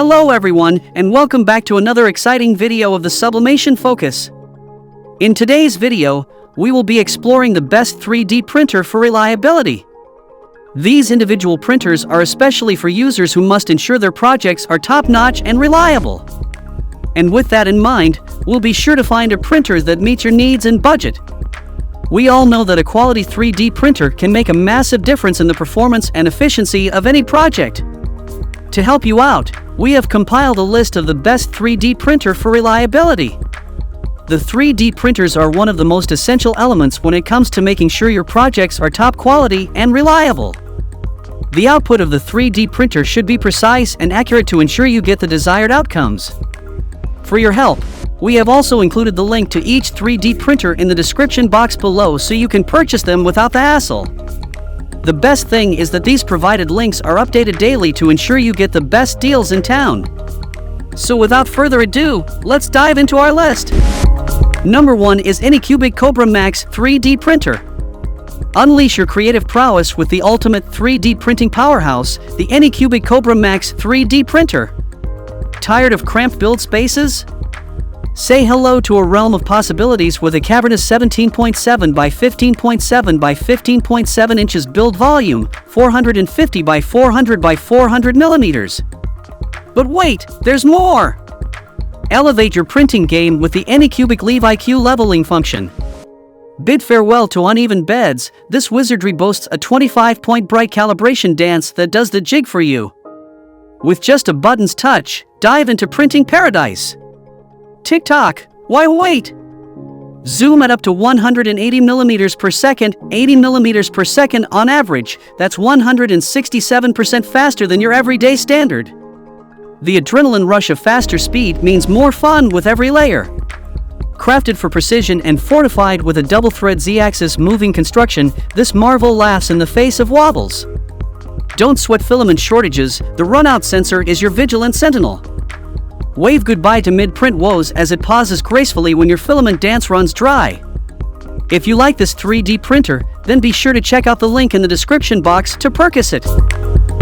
Hello everyone, and welcome back to another exciting video of the Sublimation Focus. In today's video, we will be exploring the best 3D printer for reliability. These individual printers are especially for users who must ensure their projects are top-notch and reliable. And with that in mind, we'll be sure to find a printer that meets your needs and budget. We all know that a quality 3D printer can make a massive difference in the performance and efficiency of any project. To help you out, we have compiled a list of the best 3D printer for reliability. The 3D printers are one of the most essential elements when it comes to making sure your projects are top quality and reliable. The output of the 3D printer should be precise and accurate to ensure you get the desired outcomes. For your help, we have also included the link to each 3D printer in the description box below so you can purchase them without the hassle. The best thing is that these provided links are updated daily to ensure you get the best deals in town. So without further ado, let's dive into our list. Number 1 is Anycubic Kobra Max 3D Printer. Unleash your creative prowess with the ultimate 3D printing powerhouse, the Anycubic Kobra Max 3D Printer. Tired of cramped build spaces? Say hello to a realm of possibilities with a cavernous 17.7 by 15.7 by 15.7 inches build volume, 450 by 400 by 400 millimeters. But wait, there's more! Elevate your printing game with the Anycubic LeviQ Leveling Function. Bid farewell to uneven beds, this wizardry boasts a 25-point bright calibration dance that does the jig for you. With just a button's touch, dive into printing paradise. Tick-tock, why wait? Zoom at up to 180 millimeters per second, 80 millimeters per second on average. That's 167% faster than your everyday standard. The adrenaline rush of faster speed means more fun with every layer. Crafted for precision and fortified with a double-thread Z-axis moving construction, this marvel laughs in the face of wobbles. Don't sweat filament shortages, the runout sensor is your vigilant sentinel. Wave goodbye to mid-print woes as it pauses gracefully when your filament dance runs dry. If you like this 3D printer, then be sure to check out the link in the description box to purchase it.